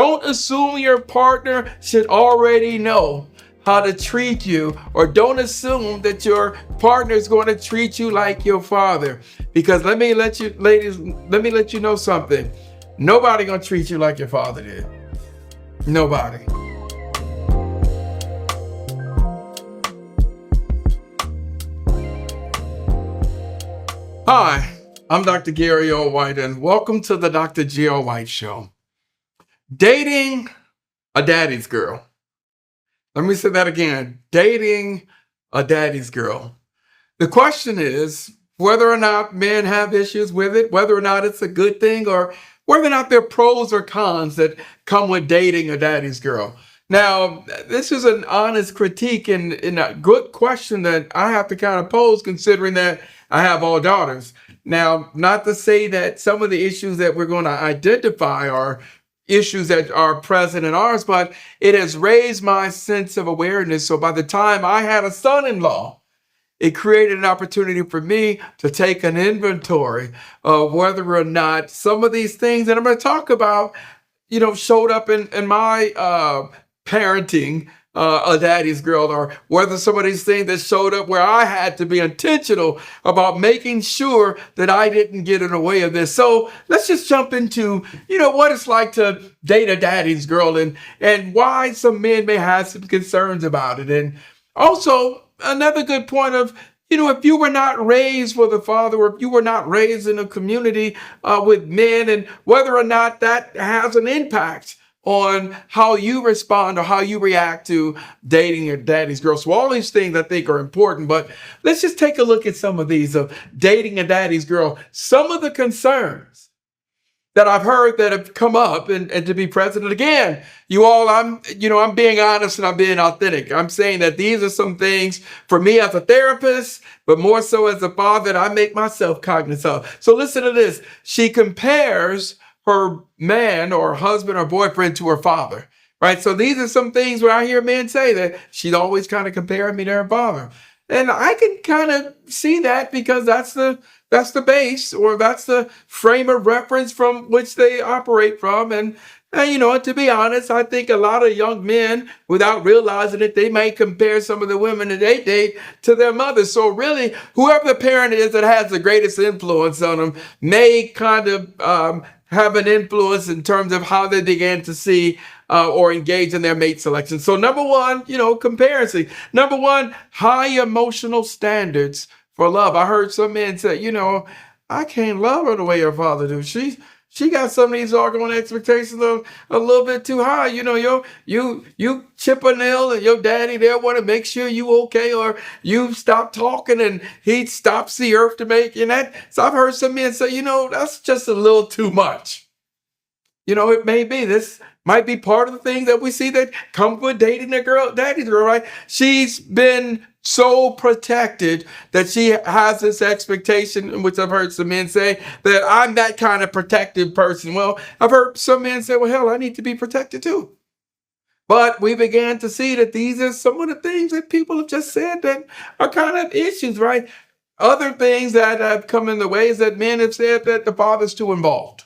Don't assume your partner should already know how to treat you, or don't assume that your partner is going to treat you like your father. Because let me let you, ladies, let me let you know something. Nobody gonna treat you like your father did. Nobody. Hi, I'm Dr. Gary O. White, and welcome to the Dr. G. O. White Show. Dating a daddy's girl. Let me say that again. Dating a daddy's girl. The question is whether or not men have issues with it, whether or not it's a good thing, or whether or not there are pros or cons that come with dating a daddy's girl. Now, this is an honest critique and a good question that I have to kind of pose, considering that I have all daughters. Now, not to say that some of the issues that we're going to identify are issues that are present in ours, but it has raised my sense of awareness. So by the time I had a son-in-law, it created an opportunity for me to take an inventory of whether or not some of these things that I'm going to talk about, showed up in my parenting a daddy's girl, or whether some of these things that showed up where I had to be intentional about making sure that I didn't get in the way of this. So let's just jump into, what it's like to date a daddy's girl, and why some men may have some concerns about it. And also another good point of, if you were not raised with a father, or if you were not raised in a community with men, and whether or not that has an impact on how you respond or how you react to dating your daddy's girl. So all these things I think are important, but let's just take a look at some of these of dating a daddy's girl. Some of the concerns that I've heard that have come up, and to be present. And again, I'm being honest and I'm being authentic. I'm saying that these are some things for me as a therapist, but more so as a father that I make myself cognizant of. So listen to this. She compares her man or husband or boyfriend to her father, right? So these are some things where I hear men say that she's always kind of comparing me to her father. And I can kind of see that because that's the base, or that's the frame of reference from which they operate from. And to be honest, I think a lot of young men, without realizing it, they may compare some of the women that they date to their mothers. So really, whoever the parent is that has the greatest influence on them may kind of have an influence in terms of how they began to see or engage in their mate selection. So number one, comparison. Number one, high emotional standards for love. I heard some men say, I can't love her the way her father do. She got some of these doggone expectations a little bit too high. You chip a nail and your daddy there want to make sure you okay, or you stop talking and he stops the earth to make you that. So I've heard some men say, that's just a little too much. It may be. This might be part of the thing that we see that comes with dating daddy's girl, right? She's been so protected that she has this expectation, which I've heard some men say, that I'm that kind of protective person. Well, I've heard some men say, well, hell, I need to be protected too. But we began to see that these are some of the things that people have just said that are kind of issues, right? Other things that have come in the ways that men have said that the father's too involved.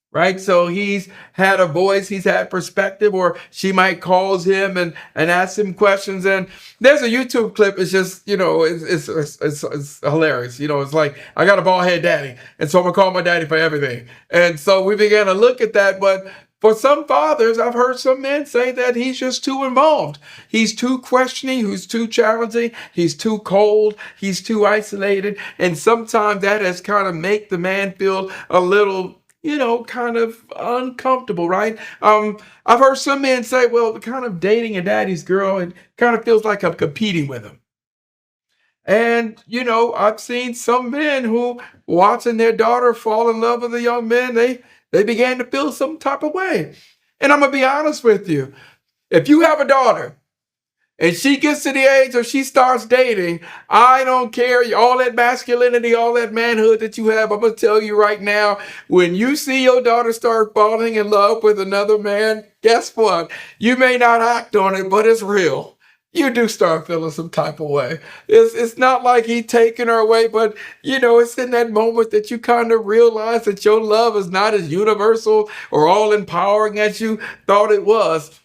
Right. So he's had a voice, he's had perspective, or she might call him and ask him questions. And there's a YouTube clip. It's just, it's hilarious. It's like, I got a bald head daddy, and so I'm gonna call my daddy for everything. And so we began to look at that. But for some fathers, I've heard some men say that he's just too involved. He's too questioning, he's too challenging, he's too cold, he's too isolated. And sometimes that has kind of make the man feel a little kind of uncomfortable, right? I've heard some men say, well, kind of dating a daddy's girl, it kind of feels like I'm competing with him. And, I've seen some men who, watching their daughter fall in love with a young man, they began to feel some type of way. And I'm going to be honest with you. If you have a daughter and she gets to the age or she starts dating, I don't care all that masculinity, all that manhood that you have. I'm going to tell you right now, when you see your daughter start falling in love with another man, guess what? You may not act on it, but it's real. you do start feeling some type of way. It's not like he taking her away, but it's in that moment that you kind of realize that your love is not as universal or all empowering as you thought it was.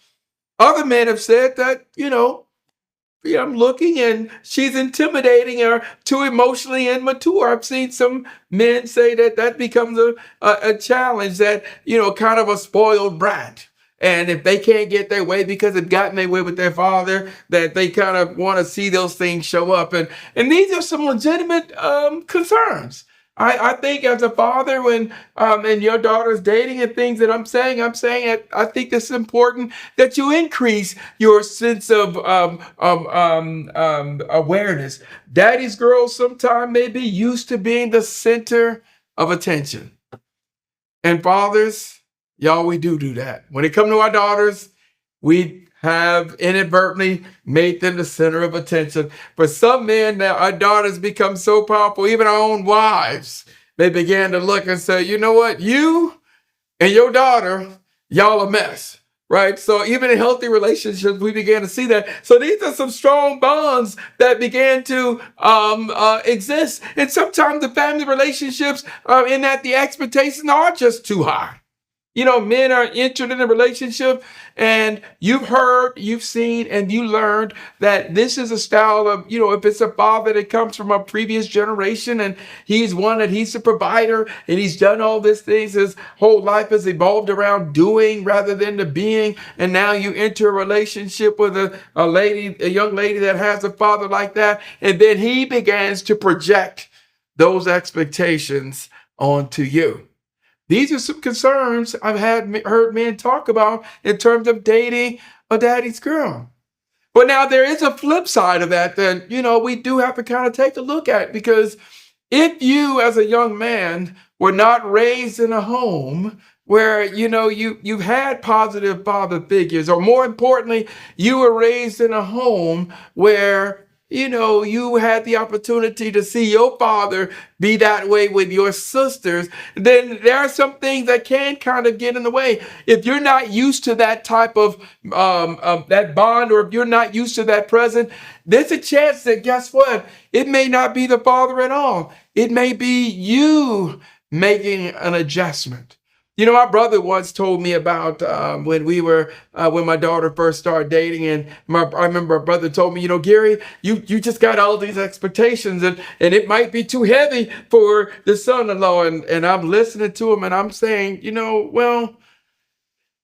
Other men have said that, yeah, I'm looking and she's intimidating or too emotionally immature. I've seen some men say that that becomes a challenge, that, kind of a spoiled brat. And if they can't get their way because they've gotten their way with their father, that they kind of want to see those things show up. And these are some legitimate concerns. I think as a father, when and your daughter's dating and things that I'm saying that I think it's important that you increase your sense of awareness. Daddy's girls sometimes may be used to being the center of attention. And fathers, y'all, we do that. When it comes to our daughters, we have inadvertently made them the center of attention. For some men, now our daughters become so powerful, even our own wives, they began to look and say, you know what, you and your daughter, y'all a mess, right? So even in healthy relationships, we began to see that. So these are some strong bonds that began to exist. And sometimes the family relationships, in that the expectations are just too high. Men are entered in a relationship and you've heard, you've seen, and you learned that this is a style of, if it's a father that comes from a previous generation and he's one that he's a provider and he's done all these things, his whole life has evolved around doing rather than the being. And now you enter a relationship with a young lady that has a father like that. And then he begins to project those expectations onto you. These are some concerns I've heard men talk about in terms of dating a daddy's girl. But now there is a flip side of that we do have to kind of take a look at, because if you as a young man were not raised in a home where, you've had positive father figures, or more importantly, you were raised in a home where you had the opportunity to see your father be that way with your sisters, then there are some things that can kind of get in the way. If you're not used to that type of that bond, or if you're not used to that present, there's a chance that, guess what? It may not be the father at all. It may be you making an adjustment. My brother once told me about when my daughter first started dating, and I remember my brother told me, Gary, you just got all these expectations, and it might be too heavy for the son-in-law. And I'm listening to him and I'm saying, well,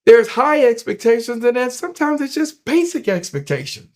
there's high expectations, and then sometimes it's just basic expectations.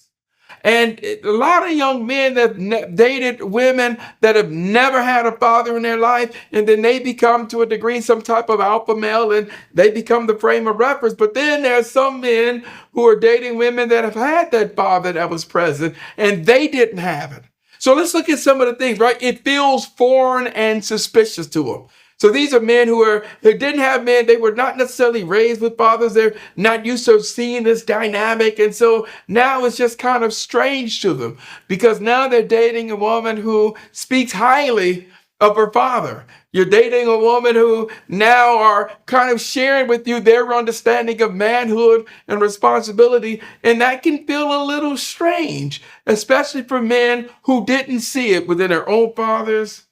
And a lot of young men that dated women that have never had a father in their life, and then they become, to a degree, some type of alpha male, and they become the frame of reference. But then there's some men who are dating women that have had that father that was present, and they didn't have it. So let's look at some of the things, right? It feels foreign and suspicious to them. So these are men who didn't have men. They were not necessarily raised with fathers. They're not used to seeing this dynamic. And so now it's just kind of strange to them, because now they're dating a woman who speaks highly of her father. You're dating a woman who now are kind of sharing with you their understanding of manhood and responsibility. And that can feel a little strange, especially for men who didn't see it within their own fathers,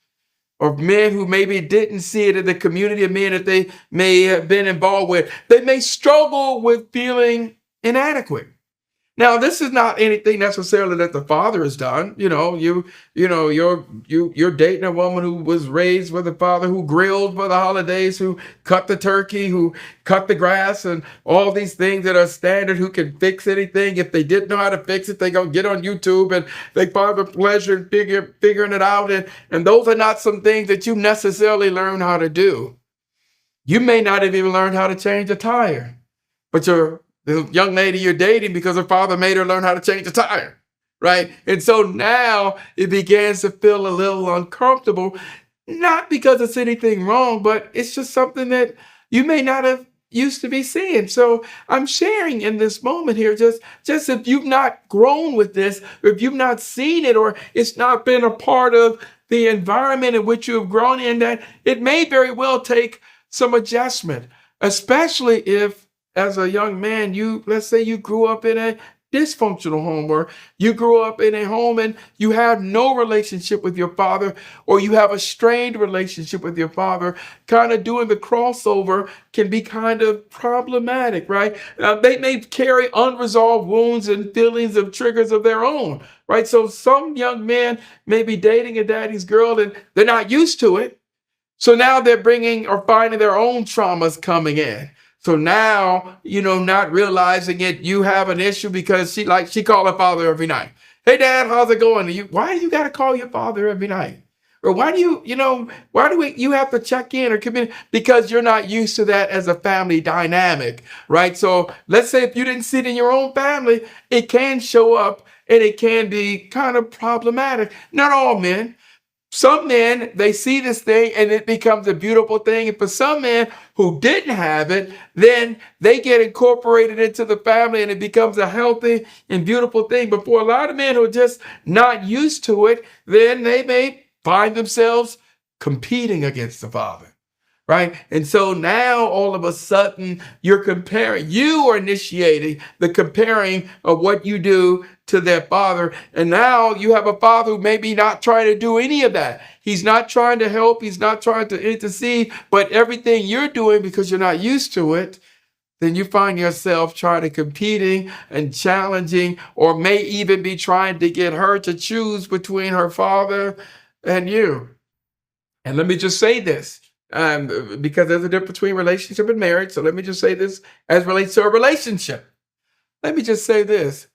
or men who maybe didn't see it in the community of men that they may have been involved with. They may struggle with feeling inadequate. Now, this is not anything necessarily that the father has done. You're dating a woman who was raised with a father who grilled for the holidays, who cut the turkey, who cut the grass, and all these things that are standard, who can fix anything. If they didn't know how to fix it, they go get on YouTube and they find a pleasure in figuring it out. And those are not some things that you necessarily learn how to do. You may not have even learned how to change a tire, but the young lady you're dating, because her father made her learn how to change a tire, right? And so now it begins to feel a little uncomfortable, not because it's anything wrong, but it's just something that you may not have used to be seeing. So I'm sharing in this moment here, just if you've not grown with this, or if you've not seen it, or it's not been a part of the environment in which you have grown in, that it may very well take some adjustment, especially if, as a young man, let's say you grew up in dysfunctional home, or you grew up in a home and you have no relationship with your father, or you have a strained relationship with your father, kind of doing the crossover can be kind of problematic, right? They may carry unresolved wounds and feelings of triggers of their own, right? So some young men may be dating a daddy's girl and they're not used to it. So now they're bringing or finding their own traumas coming in. So now, not realizing it, you have an issue because she called her father every night. Hey, Dad, how's it going? Why do you got to call your father every night? Or why do you have to check in or commit? Because you're not used to that as a family dynamic, right? So let's say if you didn't see it in your own family, it can show up and it can be kind of problematic. Not all men. Some men, they see this thing and it becomes a beautiful thing. And for some men who didn't have it, then they get incorporated into the family and it becomes a healthy and beautiful thing. But for a lot of men who are just not used to it, then they may find themselves competing against the father. Right? And so now all of a sudden you are initiating the comparing of what you do to their father. And now you have a father who maybe not trying to do any of that. He's not trying to help. He's not trying to intercede, but everything you're doing because you're not used to it, then you find yourself trying to competing and challenging, or may even be trying to get her to choose between her father and you. And let me just say this. Because there's a difference between relationship and marriage. So let me just say this as relates to a relationship. Let me just say this.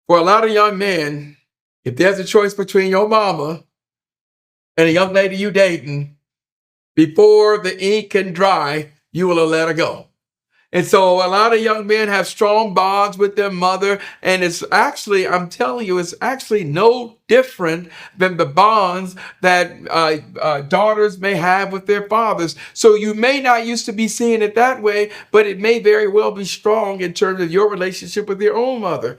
For a lot of young men, if there's a choice between your mama and a young lady you dating, before the ink can dry, you will let her go. And so a lot of young men have strong bonds with their mother. And it's actually, I'm telling you, it's actually no different than the bonds that daughters may have with their fathers. So you may not used to be seeing it that way, but it may very well be strong in terms of your relationship with your own mother.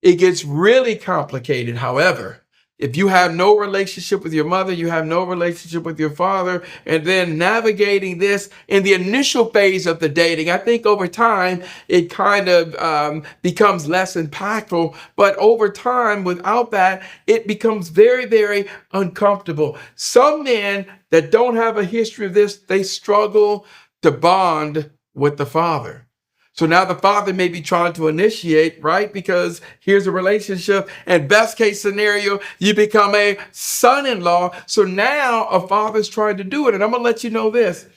It gets really complicated, however, if you have no relationship with your mother, you have no relationship with your father, and then navigating this in the initial phase of the dating, I think over time, it kind of becomes less impactful. But over time, without that, it becomes very, very uncomfortable. Some men that don't have a history of this, they struggle to bond with the father. So now the father may be trying to initiate, right? Because here's a relationship, and best case scenario, you become a son-in-law. So now a father's trying to do it. And I'm going to let you know this.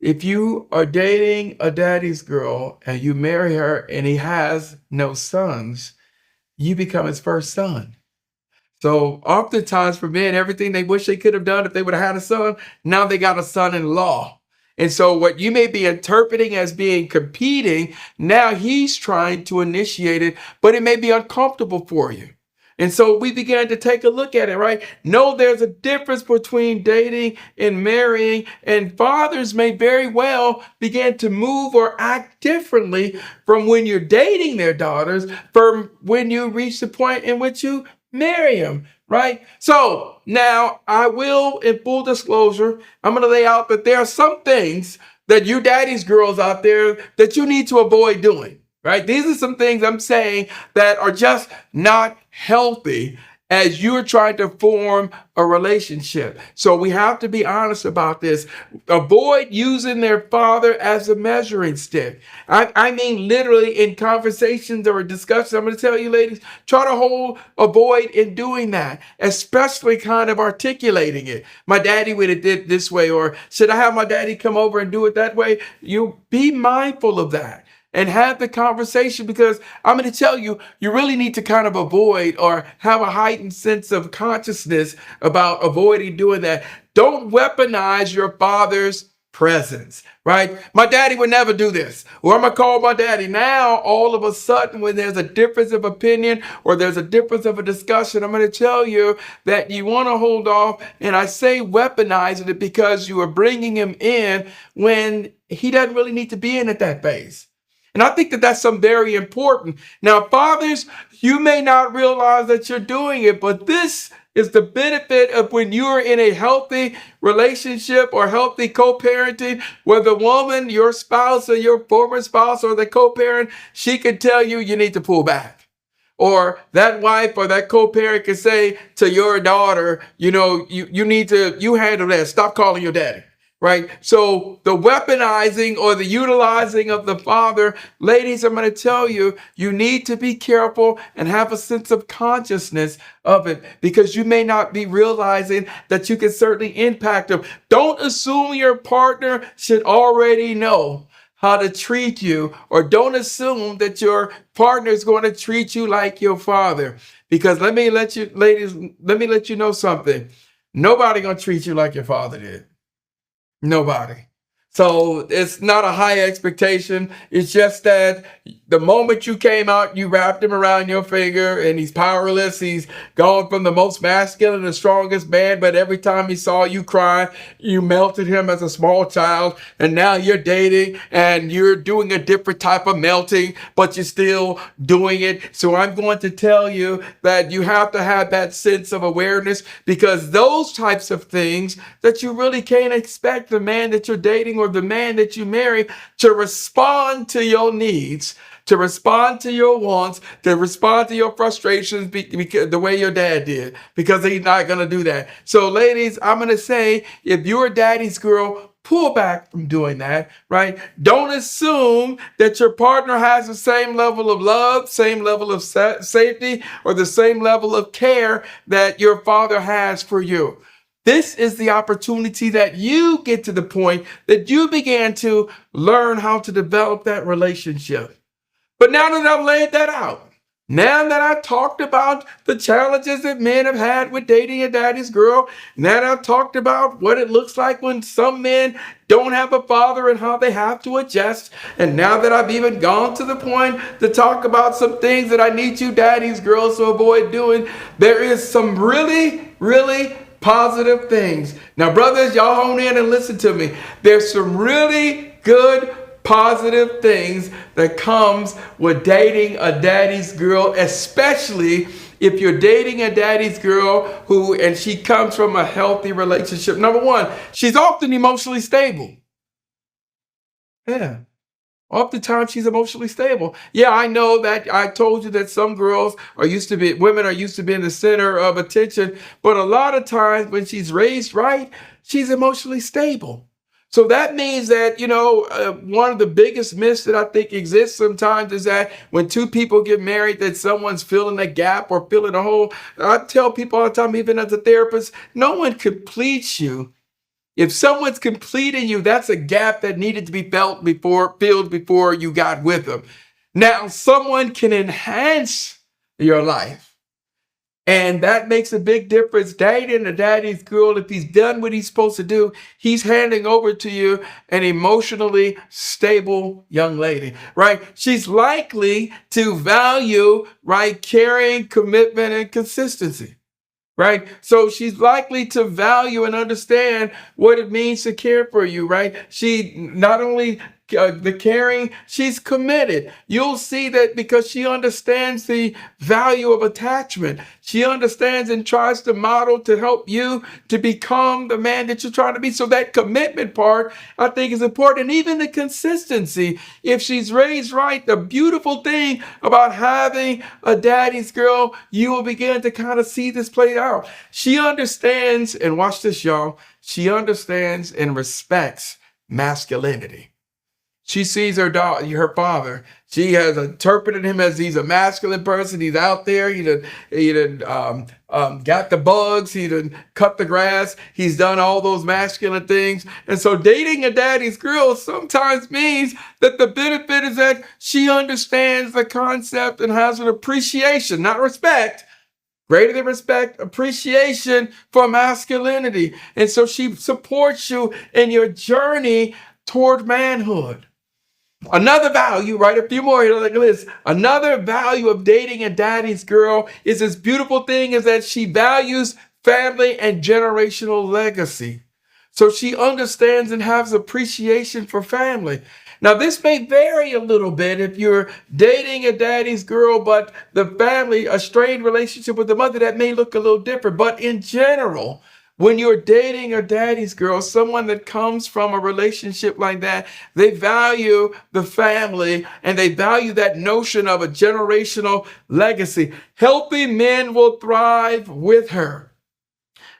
If you are dating a daddy's girl and you marry her and he has no sons, you become his first son. So oftentimes for men, everything they wish they could have done if they would have had a son, now they got a son-in-law. And so what you may be interpreting as being competing, now he's trying to initiate it, but it may be uncomfortable for you. And so we began to take a look at it, right? No, there's a difference between dating and marrying, and fathers may very well begin to move or act differently from when you're dating their daughters, from when you reach the point in which you marry them. Right? So now I will, in full disclosure, I'm going to lay out that there are some things that you daddy's girls out there that you need to avoid doing. Right? These are some things I'm saying that are just not healthy as you're trying to form a relationship. So we have to be honest about this. Avoid using their father as a measuring stick. I mean, literally in conversations or discussions, I'm going to tell you ladies, try to avoid in doing that, especially kind of articulating it. My daddy would have did this way, or should I have my daddy come over and do it that way? You be mindful of that. And have the conversation, because I'm going to tell you, you really need to kind of avoid or have a heightened sense of consciousness about avoiding doing that. Don't weaponize your father's presence, right? My daddy would never do this. Or I'm going to call my daddy. Now, all of a sudden, when there's a difference of opinion or there's a difference of a discussion, I'm going to tell you that you want to hold off. And I say weaponizing it because you are bringing him in when he doesn't really need to be in at that phase. And I think that that's something very important. Now, fathers, you may not realize that you're doing it, but this is the benefit of when you're in a healthy relationship or healthy co-parenting, where the woman, your spouse or your former spouse or the co-parent, she can tell you you need to pull back. Or that wife or that co-parent can say to your daughter, you need to, you handle that. Stop calling your daddy. Right? So the weaponizing or the utilizing of the father, ladies, I'm going to tell you, you need to be careful and have a sense of consciousness of it, because you may not be realizing that you can certainly impact them. Don't assume your partner should already know how to treat you, or don't assume that your partner is going to treat you like your father. Because let me let you know something. Nobody going to treat you like your father did. Nobody. So it's not a high expectation. It's just that the moment you came out, you wrapped him around your finger and he's powerless. He's gone from the most masculine and strongest man, but every time he saw you cry, you melted him as a small child. And now you're dating and you're doing a different type of melting, but you're still doing it. So I'm going to tell you that you have to have that sense of awareness, because those types of things that you really can't expect the man that you're dating or the man that you marry to respond to your needs, to respond to your wants, to respond to your frustrations the way your dad did, because he's not going to do that. So ladies, I'm going to say, if you're a daddy's girl, pull back from doing that, right? Don't assume that your partner has the same level of love, same level of safety, or the same level of care that your father has for you. This is the opportunity that you get to the point that you began to learn how to develop that relationship. But now that I've laid that out, now that I've talked about the challenges that men have had with dating a daddy's girl, now that I've talked about what it looks like when some men don't have a father and how they have to adjust, and now that I've even gone to the point to talk about some things that I need you daddy's girls to avoid doing, there is some really, really positive things. Now, brothers, y'all hone in and listen to me. There's some really good positive things that comes with dating a daddy's girl, especially if you're dating a daddy's girl and she comes from a healthy relationship. Number one, she's often emotionally stable. Yeah. Oftentimes she's emotionally stable. Yeah, I know that I told you that some women are used to being the center of attention, but a lot of times when she's raised right, she's emotionally stable. So that means that, one of the biggest myths that I think exists sometimes is that when two people get married, that someone's filling a gap or filling a hole. I tell people all the time, even as a therapist, no one completes you. If someone's completing you, that's a gap that needed to be filled before you got with them. Now, someone can enhance your life, and that makes a big difference. Dating a daddy's girl, if he's done what he's supposed to do, he's handing over to you an emotionally stable young lady, right? She's likely to value, right, caring, commitment, and consistency. Right? So she's likely to value and understand what it means to care for you, right? She not only the caring, she's committed. You'll see that because she understands the value of attachment. She understands and tries to model to help you to become the man that you're trying to be. So that commitment part, I think, is important. And even the consistency, if she's raised right, the beautiful thing about having a daddy's girl, you will begin to kind of see this play out. She understands, and watch this, y'all, she understands and respects masculinity. She sees her father. She has interpreted him as he's a masculine person. He's out there. He done got the bugs. He done cut the grass. He's done all those masculine things. And so dating a daddy's girl sometimes means that the benefit is that she understands the concept and has an appreciation, not respect, greater than respect, appreciation for masculinity. And so she supports you in your journey toward manhood. Another value, right? A few more here, look at this. Another value of dating a daddy's girl is this beautiful thing is that she values family and generational legacy. So she understands and has appreciation for family. Now, this may vary a little bit if you're dating a daddy's girl, but the family, a strained relationship with the mother, that may look a little different. But in general, when you're dating a daddy's girl, someone that comes from a relationship like that, they value the family and they value that notion of a generational legacy. Healthy men will thrive with her.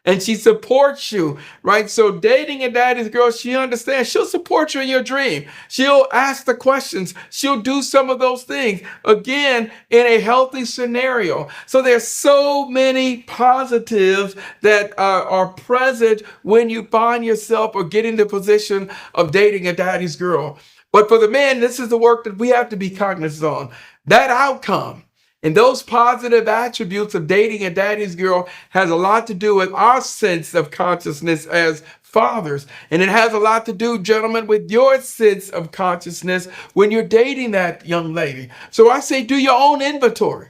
And she supports you, right? So dating a daddy's girl, she understands. She'll support you in your dream. She'll ask the questions. She'll do some of those things, again, in a healthy scenario. So there's so many positives that are present when you find yourself or get in the position of dating a daddy's girl. But for the men, this is the work that we have to be cognizant on. That outcome and those positive attributes of dating a daddy's girl has a lot to do with our sense of consciousness as fathers. And it has a lot to do, gentlemen, with your sense of consciousness when you're dating that young lady. So I say do your own inventory,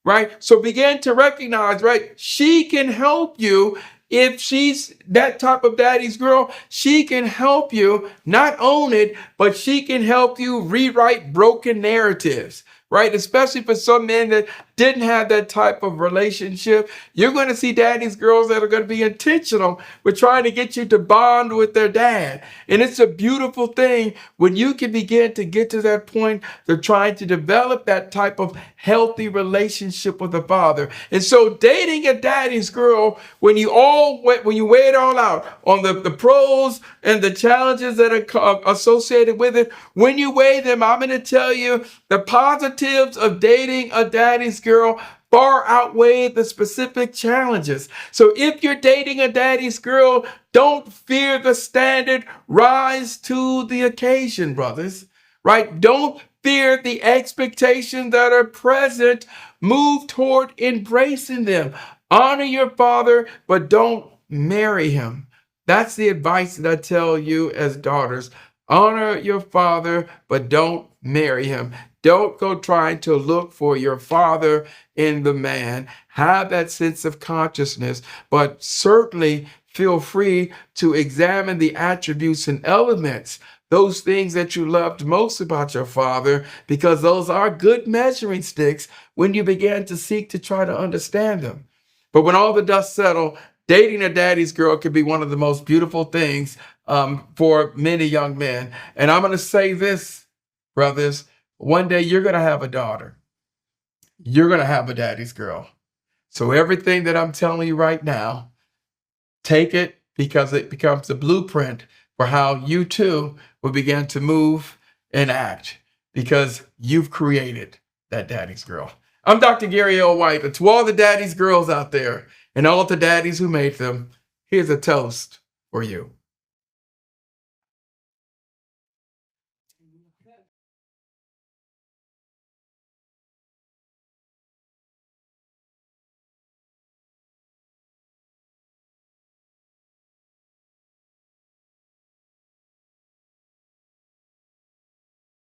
right? So begin to recognize, right? She can help you. If she's that type of daddy's girl, she can help you not own it, but she can help you rewrite broken narratives, right? Especially for some men that didn't have that type of relationship. You're going to see daddy's girls that are going to be intentional with trying to get you to bond with their dad. And it's a beautiful thing when you can begin to get to that point. They're trying to develop that type of healthy relationship with the father. And so dating a daddy's girl, when you weigh it all out on the pros and the challenges that are associated with it, when you weigh them, I'm going to tell you the positives of dating a daddy's girl far outweigh the specific challenges. So if you're dating a daddy's girl, don't fear the standard. Rise to the occasion, brothers, right? Don't fear the expectations that are present. Move toward embracing them. Honor your father, but don't marry him. That's the advice that I tell you as daughters. Honor your father, but don't marry him. Don't go trying to look for your father in the man. Have that sense of consciousness, but certainly feel free to examine the attributes and elements, those things that you loved most about your father, because those are good measuring sticks when you begin to seek to try to understand them. But when all the dust settles, dating a daddy's girl can be one of the most beautiful things for many young men. And I'm going to say this, brothers, one day you're going to have a daughter. You're going to have a daddy's girl. So everything that I'm telling you right now, take it, because it becomes the blueprint for how you too will begin to move and act, because you've created that daddy's girl. I'm Dr. Gary L. White, and to all the daddy's girls out there and all the daddies who made them, here's a toast for you.